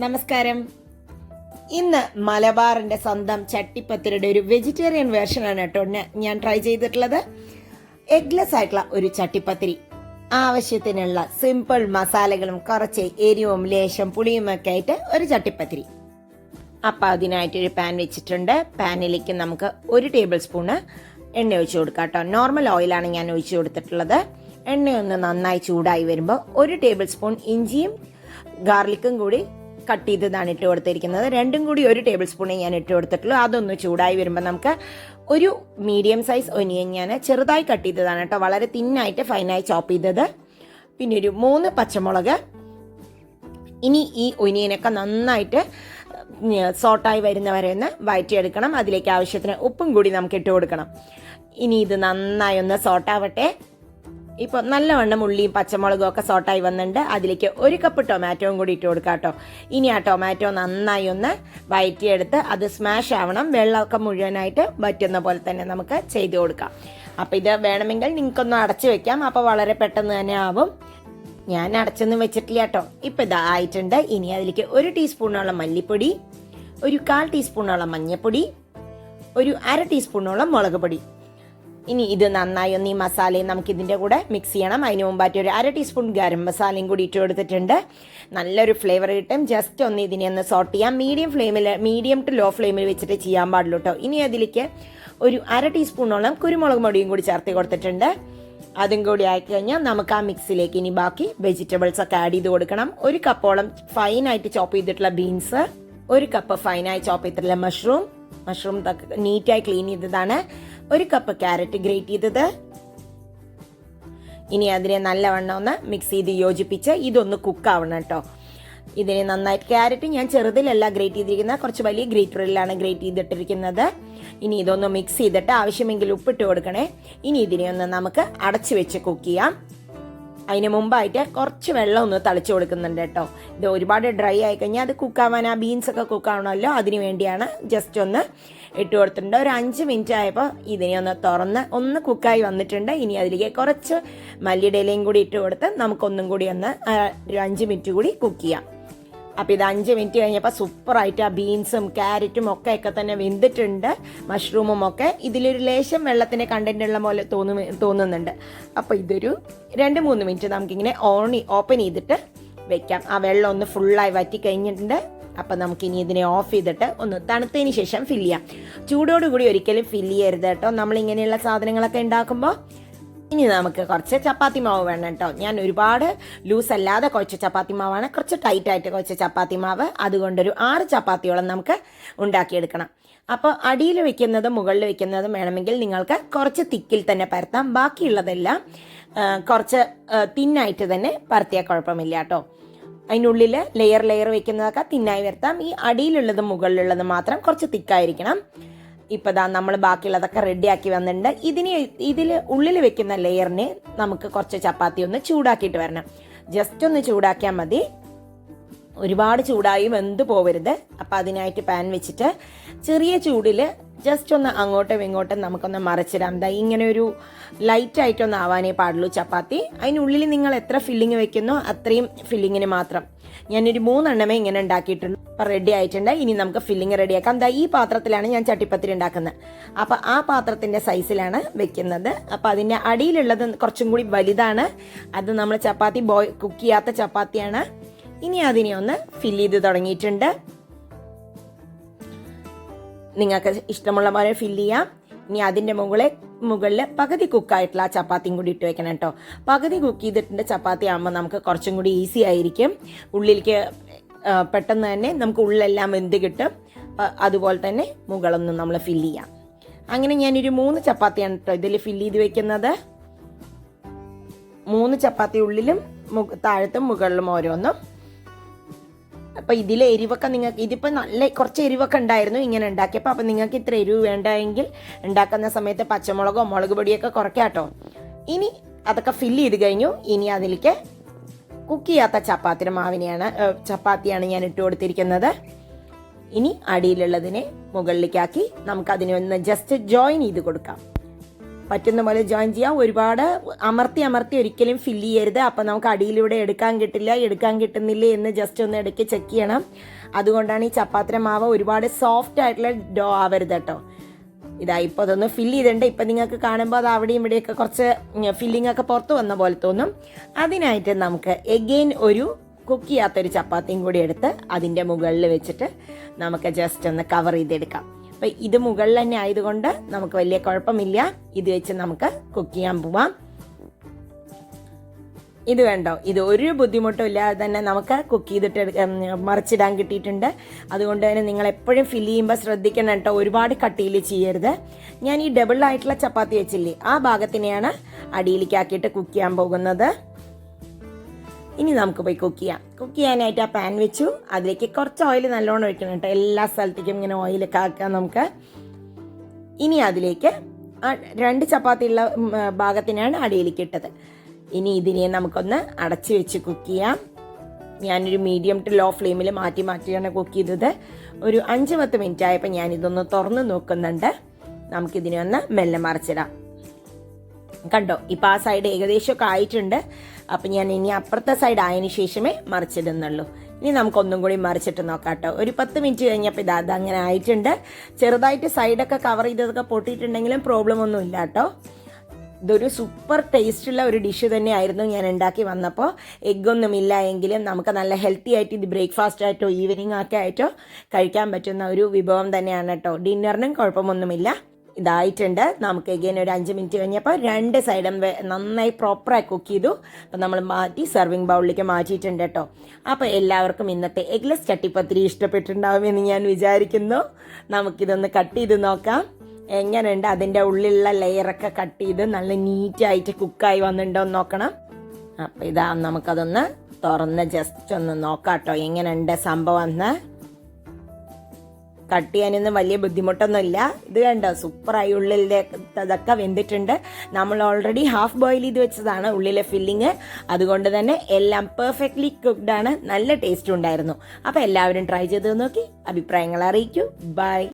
നമസ്കാരം. ഇന്ന് മലബാറിന്റെ സ്വന്തം ചട്ടിപ്പത്തിരിയുടെ ഒരു വെജിറ്റേറിയൻ വേർഷനാണ് കേട്ടോ ഞാൻ ട്രൈ ചെയ്തിട്ടുള്ളത്. എഗ്ലെസ് ആയിട്ടുള്ള ഒരു ചട്ടിപ്പത്തിരി, ആവശ്യത്തിനുള്ള സിമ്പിൾ മസാലകളും കുറച്ച് എരിവും ലേശം പുളിയും ഒക്കെ ആയിട്ട് ഒരു ചട്ടിപ്പത്തിരി. അപ്പം അതിനായിട്ടൊരു പാൻ വെച്ചിട്ടുണ്ട്. പാനിലേക്ക് നമുക്ക് 1 ടേബിൾ സ്പൂണ് എണ്ണ ഒഴിച്ചു കൊടുക്കാം കേട്ടോ. നോർമൽ ഓയിലാണ് ഞാൻ ഒഴിച്ചു കൊടുത്തിട്ടുള്ളത്. എണ്ണയൊന്ന് നന്നായി ചൂടായി വരുമ്പോൾ 1 ടേബിൾ സ്പൂൺ ഇഞ്ചിയും ഗാർലിക്കും കൂടി കട്ട് ചെയ്തതാണ് ഇട്ട് കൊടുത്തിരിക്കുന്നത്. രണ്ടും കൂടി 1 ടേബിൾ സ്പൂണേ ഞാൻ ഇട്ട് കൊടുത്തിട്ടുള്ളൂ. അതൊന്ന് ചൂടായി വരുമ്പോൾ നമുക്ക് ഒരു മീഡിയം സൈസ് ഒനിയൻ ഞാൻ ചെറുതായി കട്ട് ചെയ്തതാണ് കേട്ടോ, വളരെ തിന്നായിട്ട് ഫൈനായി ചോപ്പ് ചെയ്തത്. പിന്നെ ഒരു 3 പച്ചമുളക്. ഇനി ഈ ഒനിയനൊക്കെ നന്നായിട്ട് സോട്ടായി വരുന്നവരെ ഒന്ന് വഴറ്റിയെടുക്കണം. അതിലേക്ക് ആവശ്യത്തിന് ഉപ്പും കൂടി നമുക്ക് ഇട്ട് കൊടുക്കണം. ഇനി ഇത് നന്നായി ഒന്ന് സോട്ടാവട്ടെ. ഇപ്പോൾ നല്ലവണ്ണം ഉള്ളിയും പച്ചമുളകും ഒക്കെ സോട്ടായി വന്നിട്ടുണ്ട്. അതിലേക്ക് 1 കപ്പ് ടൊമാറ്റോയും കൂടി ഇട്ട് കൊടുക്കാം കേട്ടോ. ഇനി ആ ടൊമാറ്റോ നന്നായി ഒന്ന് വഴറ്റിയെടുത്ത് അത് സ്മാഷ് ആവണം. വെള്ളമൊക്കെ മുഴുവനായിട്ട് വറ്റുന്ന പോലെ തന്നെ നമുക്ക് ചെയ്ത് കൊടുക്കാം. അപ്പോൾ ഇത് വേണമെങ്കിൽ നിങ്ങൾക്കൊന്ന് അടച്ചു വെക്കാം. അപ്പോൾ വളരെ പെട്ടെന്ന് തന്നെ ആവും. ഞാൻ അടച്ചൊന്നും വെച്ചിട്ടില്ല കേട്ടോ. ഇപ്പം ഇത് ആയിട്ടുണ്ട്. ഇനി അതിലേക്ക് 1 ടീസ്പൂണോളം മല്ലിപ്പൊടി, 1/4 ടീസ്പൂണോളം മഞ്ഞൾപ്പൊടി, 1/2 ടീസ്പൂണോളം മുളക് പൊടി. ഇനി ഇത് നന്നായി ഒന്ന് ഈ മസാലയും നമുക്ക് ഇതിൻ്റെ കൂടെ മിക്സ് ചെയ്യണം. അതിന് മുമ്പായിട്ട് 1/2 ടീസ്പൂൺ ഗരം മസാലയും കൂടി ഇട്ട് കൊടുത്തിട്ടുണ്ട്. നല്ലൊരു ഫ്ലേവർ കിട്ടും. ജസ്റ്റ് ഒന്ന് ഇതിനെ ഒന്ന് സോട്ട് ചെയ്യാം. മീഡിയം ടു ലോ ഫ്ലെയിമിൽ വെച്ചിട്ട് ചെയ്യാൻ പാടുള്ളൂ കേട്ടോ. ഇനി അതിലേക്ക് 1/2 ടീസ്പൂണോളം കുരുമുളക് പൊടിയും കൂടി ചേർത്ത് കൊടുത്തിട്ടുണ്ട്. അതും കൂടി ആയിക്കഴിഞ്ഞാൽ നമുക്ക് ആ മിക്സിലേക്ക് ഇനി ബാക്കി വെജിറ്റബിൾസ് ഒക്കെ ആഡ് ചെയ്ത് കൊടുക്കണം. 1 കപ്പോളം ഫൈനായിട്ട് ചോപ്പ് ചെയ്തിട്ടുള്ള ബീൻസ്, 1 കപ്പ് ഫൈനായി ചോപ്പ് ചെയ്തിട്ടുള്ള മഷ്റൂം നീറ്റായി ക്ലീൻ ചെയ്തതാണ്, 1 കപ്പ് ക്യാരറ്റ് ഗ്രേറ്റ് ചെയ്തത്. ഇനി അതിനെ നല്ലവണ്ണം ഒന്ന് മിക്സ് ചെയ്ത് യോജിപ്പിച്ച് ഇതൊന്ന് കുക്കാവണം കേട്ടോ. ഇതിനെ നന്നായിട്ട്, ക്യാരറ്റ് ഞാൻ ചെറുതിലല്ല ഗ്രേറ്റ് ചെയ്തിരിക്കുന്നത്, കുറച്ച് വലിയ ഗ്രേറ്ററിലാണ് ഗ്രേറ്റ് ചെയ്തിട്ടിരിക്കുന്നത്. ഇനി ഇതൊന്ന് മിക്സ് ചെയ്തിട്ട് ആവശ്യമെങ്കിൽ ഉപ്പിട്ട് കൊടുക്കണേ. ഇനി ഇതിനെ ഒന്ന് നമുക്ക് അടച്ചു വെച്ച് കുക്ക് ചെയ്യാം. അതിന് മുമ്പായിട്ട് കുറച്ച് വെള്ളം ഒന്ന് തളിച്ചു കൊടുക്കുന്നുണ്ട് കേട്ടോ. ഇത് ഒരുപാട് ഡ്രൈ ആയി കഴിഞ്ഞാൽ അത് കുക്കാവാൻ, ആ ബീൻസൊക്കെ കുക്കാവണമല്ലോ, അതിന് വേണ്ടിയാണ് ജസ്റ്റ് ഒന്ന് ഇട്ട് കൊടുത്തിട്ടുണ്ട്. ഒരു 5 മിനിറ്റ് ആയപ്പോൾ ഇതിനെ ഒന്ന് തുറന്ന് ഒന്ന് കുക്കായി വന്നിട്ടുണ്ട്. ഇനി അതിലേക്ക് കുറച്ച് മല്ലിയുടെ ഇലയും കൂടി ഇട്ട് കൊടുത്ത് നമുക്കൊന്നും കൂടി ഒന്ന് ഒരു 5 മിനിറ്റ് കൂടി കുക്ക് ചെയ്യാം. അപ്പോൾ ഇത് 5 മിനിറ്റ് കഴിഞ്ഞപ്പോൾ സൂപ്പറായിട്ട് ആ ബീൻസും ക്യാരറ്റും ഒക്കെ തന്നെ വെന്തിട്ടുണ്ട്. മഷ്റൂമും ഒക്കെ ഇതിലൊരു ലേശം വെള്ളത്തിൻ്റെ കണ്ടന്റ് ഉള്ള പോലെ തോന്നുന്നുണ്ട്. അപ്പോൾ ഇതൊരു 2-3 മിനിറ്റ് നമുക്കിങ്ങനെ ഓപ്പൺ ചെയ്തിട്ട് വെക്കാം. ആ വെള്ളം ഒന്ന് ഫുള്ളായി വറ്റി കഴിഞ്ഞിട്ടുണ്ട്. അപ്പം നമുക്കിനി ഇതിനെ ഓഫ് ചെയ്തിട്ട് ഒന്ന് തണുത്തതിന് ശേഷം ഫില്ല് ചെയ്യാം. ചൂടോടുകൂടി ഒരിക്കലും ഫില്ല് ചെയ്യരുത് കേട്ടോ നമ്മളിങ്ങനെയുള്ള സാധനങ്ങളൊക്കെ ഉണ്ടാക്കുമ്പോൾ. ഇനി നമുക്ക് കുറച്ച് ചപ്പാത്തി മാവ് വേണം കേട്ടോ. ഞാൻ ഒരുപാട് ലൂസ് അല്ലാതെ കുഴച്ച ചപ്പാത്തി മാവാണ്, കുറച്ച് ടൈറ്റായിട്ട് കുഴച്ച ചപ്പാത്തി മാവ്. അതുകൊണ്ടൊരു 6 ചപ്പാത്തിയോളം നമുക്ക് ഉണ്ടാക്കിയെടുക്കണം. അപ്പോൾ അടിയിൽ വെക്കുന്നതും മുകളിൽ വെക്കുന്നതും വേണമെങ്കിൽ നിങ്ങൾക്ക് കുറച്ച് തിക്കിൽ തന്നെ പരത്താം. ബാക്കിയുള്ളതെല്ലാം കുറച്ച് തിന്നായിട്ട് തന്നെ പരത്തിയാൽ കുഴപ്പമില്ല കേട്ടോ. അതിനുള്ളിൽ ലെയർ വെക്കുന്നതൊക്കെ തിന്നായി വരുത്താം. ഈ അടിയിലുള്ളതും മുകളിലുള്ളതും മാത്രം കുറച്ച് തിക്കായിരിക്കണം. ഇപ്പോൾ നമ്മൾ ബാക്കിയുള്ളതൊക്കെ റെഡിയാക്കി വന്നിട്ടുണ്ട്. ഇതിൽ ഉള്ളിൽ വെക്കുന്ന ലെയറിനെ നമുക്ക് കുറച്ച് ചപ്പാത്തി ഒന്ന് ചൂടാക്കിയിട്ട് വരണം. ജസ്റ്റ് ഒന്ന് ചൂടാക്കിയാൽ മതി, ഒരുപാട് ചൂടായി വെന്ത് പോവരുത്. അപ്പം അതിനായിട്ട് പാൻ വെച്ചിട്ട് ചെറിയ ചൂടിൽ ജസ്റ്റ് ഒന്ന് അങ്ങോട്ടും ഇങ്ങോട്ടും നമുക്കൊന്ന് മറിച്ചിടാം. ഇങ്ങനെ ഒരു ലൈറ്റായിട്ടൊന്ന് ആവാനേ പാടുള്ളൂ ചപ്പാത്തി. അതിനുള്ളിൽ നിങ്ങൾ എത്ര ഫില്ലിങ് വെക്കുന്നോ അത്രയും ഫില്ലിങ്ങിന് മാത്രം. ഞാനൊരു 3 എണ്ണമേ ഇങ്ങനെ ഉണ്ടാക്കിയിട്ടുണ്ട്. അപ്പം റെഡി ആയിട്ടുണ്ട്. ഇനി നമുക്ക് ഫില്ലിങ് റെഡിയാക്കാം. ഈ പാത്രത്തിലാണ് ഞാൻ ചട്ടിപ്പത്തിരി ഉണ്ടാക്കുന്നത്. അപ്പം ആ പാത്രത്തിൻ്റെ സൈസിലാണ് വെക്കുന്നത്. അപ്പം അതിൻ്റെ അടിയിലുള്ളത് കുറച്ചും കൂടി വലുതാണ്. അത് നമ്മൾ ചപ്പാത്തി കുക്ക് ചെയ്യാത്ത ചപ്പാത്തിയാണ്. ഇനി അതിനെ ഒന്ന് ഫില്ല് ചെയ്ത് തുടങ്ങിയിട്ടുണ്ട്. നിങ്ങൾക്ക് ഇഷ്ടമുള്ള പോലെ ഫില്ല് ചെയ്യാം. ഇനി അതിൻ്റെ മുകളിൽ പകുതി കുക്കായിട്ടുള്ള ആ ചപ്പാത്തിയും കൂടി ഇട്ട് വെക്കണം കേട്ടോ. പകുതി കുക്ക് ചെയ്തിട്ടുണ്ട് ചപ്പാത്തി ആകുമ്പോൾ നമുക്ക് കുറച്ചും കൂടി ഈസി ആയിരിക്കും. ഉള്ളിലേക്ക് പെട്ടെന്ന് തന്നെ നമുക്ക് ഉള്ളെല്ലാം വെന്ത് കിട്ടും. അതുപോലെ തന്നെ മുകളൊന്നും നമ്മൾ ഫില്ല് ചെയ്യാം. അങ്ങനെ ഞാനൊരു 3 ചപ്പാത്തിയാണ് കേട്ടോ ഇതിൽ ഫില്ല് ചെയ്ത് വെക്കുന്നത്. 3 ചപ്പാത്തി ഉള്ളിലും താഴത്തും മുകളിലും ഓരോന്നും. അപ്പോൾ ഇതിലെ എരിവൊക്കെ നിങ്ങൾക്ക്, ഇതിപ്പോൾ നല്ല കുറച്ച് എരിവൊക്കെ ഉണ്ടായിരുന്നു ഇങ്ങനെ ഉണ്ടാക്കിയപ്പോൾ. അപ്പോൾ നിങ്ങൾക്ക് ഇത്ര എരിവ് വേണ്ടെങ്കിൽ ഉണ്ടാക്കുന്ന സമയത്ത് പച്ചമുളകോ മുളക് പൊടിയൊക്കെ കുറയ്ക്കാം കേട്ടോ. ഇനി അതൊക്കെ ഫില്ല് ചെയ്ത് കഴിഞ്ഞു. ഇനി അതിലേക്ക് കുക്ക് ചെയ്യാത്ത ചപ്പാത്തിയാണ് ഞാൻ ഇട്ട് കൊടുത്തിരിക്കുന്നത്. ഇനി അടിയിലുള്ളതിനെ മുകളിലേക്കാക്കി നമുക്കതിനെ ഒന്ന് ജസ്റ്റ് ജോയിൻ ചെയ്ത് കൊടുക്കാം. പറ്റുന്ന പോലെ ജോയിൻ ചെയ്യാം. ഒരുപാട് അമർത്തി ഒരിക്കലും ഫില്ല് ചെയ്യരുത്. അപ്പം നമുക്ക് അടിയിലൂടെ എടുക്കാൻ കിട്ടുന്നില്ലേ എന്ന് ജസ്റ്റ് ഒന്ന് ഇടയ്ക്ക് ചെക്ക് ചെയ്യണം. അതുകൊണ്ടാണ് ഈ ചപ്പാത്തിയുടെ മാവ് ഒരുപാട് സോഫ്റ്റ് ആയിട്ടുള്ള ഡോ ആവരുത് കേട്ടോ. ഇതാ ഇപ്പോൾ അതൊന്ന് ഫില്ല് ചെയ്തിട്ടുണ്ട്. ഇപ്പം നിങ്ങൾക്ക് കാണുമ്പോൾ അത് അവിടെയും ഇവിടെയൊക്കെ കുറച്ച് ഫില്ലിംഗ് ഒക്കെ പുറത്ത് വന്ന പോലെ തോന്നും. അതിനായിട്ട് നമുക്ക് എഗെയിൻ ഒരു കുക്ക് ചെയ്യാത്തൊരു ചപ്പാത്തിയും കൂടി എടുത്ത് അതിൻ്റെ മുകളിൽ വെച്ചിട്ട് നമുക്ക് ജസ്റ്റ് ഒന്ന് കവർ ചെയ്തെടുക്കാം. അപ്പം ഇത് മുകളിൽ തന്നെ ആയതുകൊണ്ട് നമുക്ക് വലിയ കുഴപ്പമില്ല. ഇത് വെച്ച് നമുക്ക് കുക്ക് ചെയ്യാൻ പോവാം. ഇത് കണ്ടോ, ഇത് ഒരു ബുദ്ധിമുട്ടും ഇല്ലാതെ തന്നെ നമുക്ക് കുക്ക് ചെയ്തിട്ട് മറിച്ചിടാൻ കിട്ടിയിട്ടുണ്ട്. അതുകൊണ്ട് തന്നെ നിങ്ങൾ എപ്പോഴും ഫില്ല് ചെയ്യുമ്പോൾ ശ്രദ്ധിക്കണം കേട്ടോ, ഒരുപാട് കട്ടിയിൽ ചെയ്യരുത്. ഞാൻ ഈ ഡബിൾ ആയിട്ടുള്ള ചപ്പാത്തി വെച്ചില്ലേ, ആ ഭാഗത്തിനെയാണ് അടിയിലേക്ക് ആക്കിയിട്ട് കുക്ക് ചെയ്യാൻ പോകുന്നത്. ഇനി നമുക്ക് പോയി കുക്ക് ചെയ്യാനായിട്ട് ആ പാൻ വെച്ചു. അതിലേക്ക് കുറച്ച് ഓയിൽ നല്ലോണം ഒഴിക്കണം കേട്ടോ, എല്ലാ സ്ഥലത്തേക്കും ഇങ്ങനെ ഓയിലൊക്കെ ആക്കാം നമുക്ക്. ഇനി അതിലേക്ക് 2 ചപ്പാത്തി ഉള്ള ഭാഗത്തിനാണ് അടിയിലേക്ക് ഇട്ടത്. ഇനി ഇതിനെ നമുക്കൊന്ന് അടച്ച് വെച്ച് കുക്ക് ചെയ്യാം. ഞാനൊരു മീഡിയം ടു ലോ ഫ്ലെയിമിൽ മാറ്റിയാണ് കുക്ക് ചെയ്തത്. ഒരു 5-10 മിനിറ്റ് ആയപ്പോൾ ഞാനിതൊന്ന് തുറന്ന് നോക്കുന്നുണ്ട്. നമുക്കിതിനെ ഒന്ന് മെല്ലെ മറിച്ചിടാം. കണ്ടോ, ഇപ്പം ആ സൈഡ് ഏകദേശമൊക്കെ ആയിട്ടുണ്ട്. അപ്പം ഞാൻ ഇനി അപ്പുറത്തെ സൈഡ് ആയതിനു ശേഷമേ മറിച്ചിടുന്നുള്ളൂ. ഇനി നമുക്കൊന്നും കൂടി മറിച്ചിട്ട് നോക്കാം കേട്ടോ. ഒരു 10 മിനിറ്റ് കഴിഞ്ഞപ്പോൾ അതങ്ങനെ ആയിട്ടുണ്ട്. ചെറുതായിട്ട് സൈഡൊക്കെ കവർ ചെയ്തതൊക്കെ പൊട്ടിയിട്ടുണ്ടെങ്കിലും പ്രോബ്ലം ഒന്നും ഇല്ല കേട്ടോ. ഇതൊരു സൂപ്പർ ടേസ്റ്റുള്ള ഒരു ഡിഷ് തന്നെയായിരുന്നു ഞാൻ ഉണ്ടാക്കി വന്നപ്പോൾ. എഗ്ഗൊന്നുമില്ല എങ്കിലും നമുക്ക് നല്ല ഹെൽത്തി ആയിട്ട് ഇത് ബ്രേക്ക്ഫാസ്റ്റ് ആയിട്ടോ ഈവനിങ് ഒക്കെ ആയിട്ടോ കഴിക്കാൻ പറ്റുന്ന ഒരു വിഭവം തന്നെയാണ് കേട്ടോ. ഡിന്നറിനും കുഴപ്പമൊന്നുമില്ല. ഇതായിട്ടുണ്ട്. നമുക്ക് എഗെയിൻ ഒരു 5 മിനിറ്റ് കഴിഞ്ഞപ്പോൾ 2 സൈഡും നന്നായി പ്രോപ്പറായി കുക്ക് ചെയ്തു. അപ്പം നമ്മൾ മാറ്റി സെർവിങ് ബൗളിലേക്ക് മാറ്റിയിട്ടുണ്ട് കേട്ടോ. അപ്പോൾ എല്ലാവർക്കും ഇന്നത്തെ എഗ്ലെസ് ചട്ടിപ്പത്തിരി ഇഷ്ടപ്പെട്ടിട്ടുണ്ടാവുമെന്ന് ഞാൻ വിചാരിക്കുന്നു. നമുക്കിതൊന്ന് കട്ട് ചെയ്ത് നോക്കാം എങ്ങനെയുണ്ട്. അതിൻ്റെ ഉള്ളിലുള്ള ലെയറൊക്കെ കട്ട് ചെയ്ത് നല്ല നീറ്റായിട്ട് കുക്കായി വന്നിട്ടുണ്ടോ എന്ന് നോക്കണം. അപ്പം ഇതാ നമുക്കതൊന്ന് തുറന്ന് ജസ്റ്റ് ഒന്ന് നോക്കാം കേട്ടോ എങ്ങനെയുണ്ട് സംഭവം എന്ന്. കട്ട് ചെയ്യാനൊന്നും വലിയ ബുദ്ധിമുട്ടൊന്നുമില്ല. ഇത് കണ്ടോ, സൂപ്പറായി ഉള്ളിലെ അതൊക്കെ വെന്തിട്ടുണ്ട്. നമ്മൾ ഓൾറെഡി ഹാഫ് ബോയിൽ ചെയ്ത് വെച്ചതാണ് ഉള്ളിലെ ഫില്ലിങ്. അതുകൊണ്ട് തന്നെ എല്ലാം പെർഫെക്റ്റ്ലി കുക്ക്ഡ് ആണ്. നല്ല ടേസ്റ്റും ഉണ്ടായിരുന്നു. അപ്പോൾ എല്ലാവരും ട്രൈ ചെയ്ത് നോക്കി അഭിപ്രായങ്ങൾ അറിയിക്കൂ. ബൈ.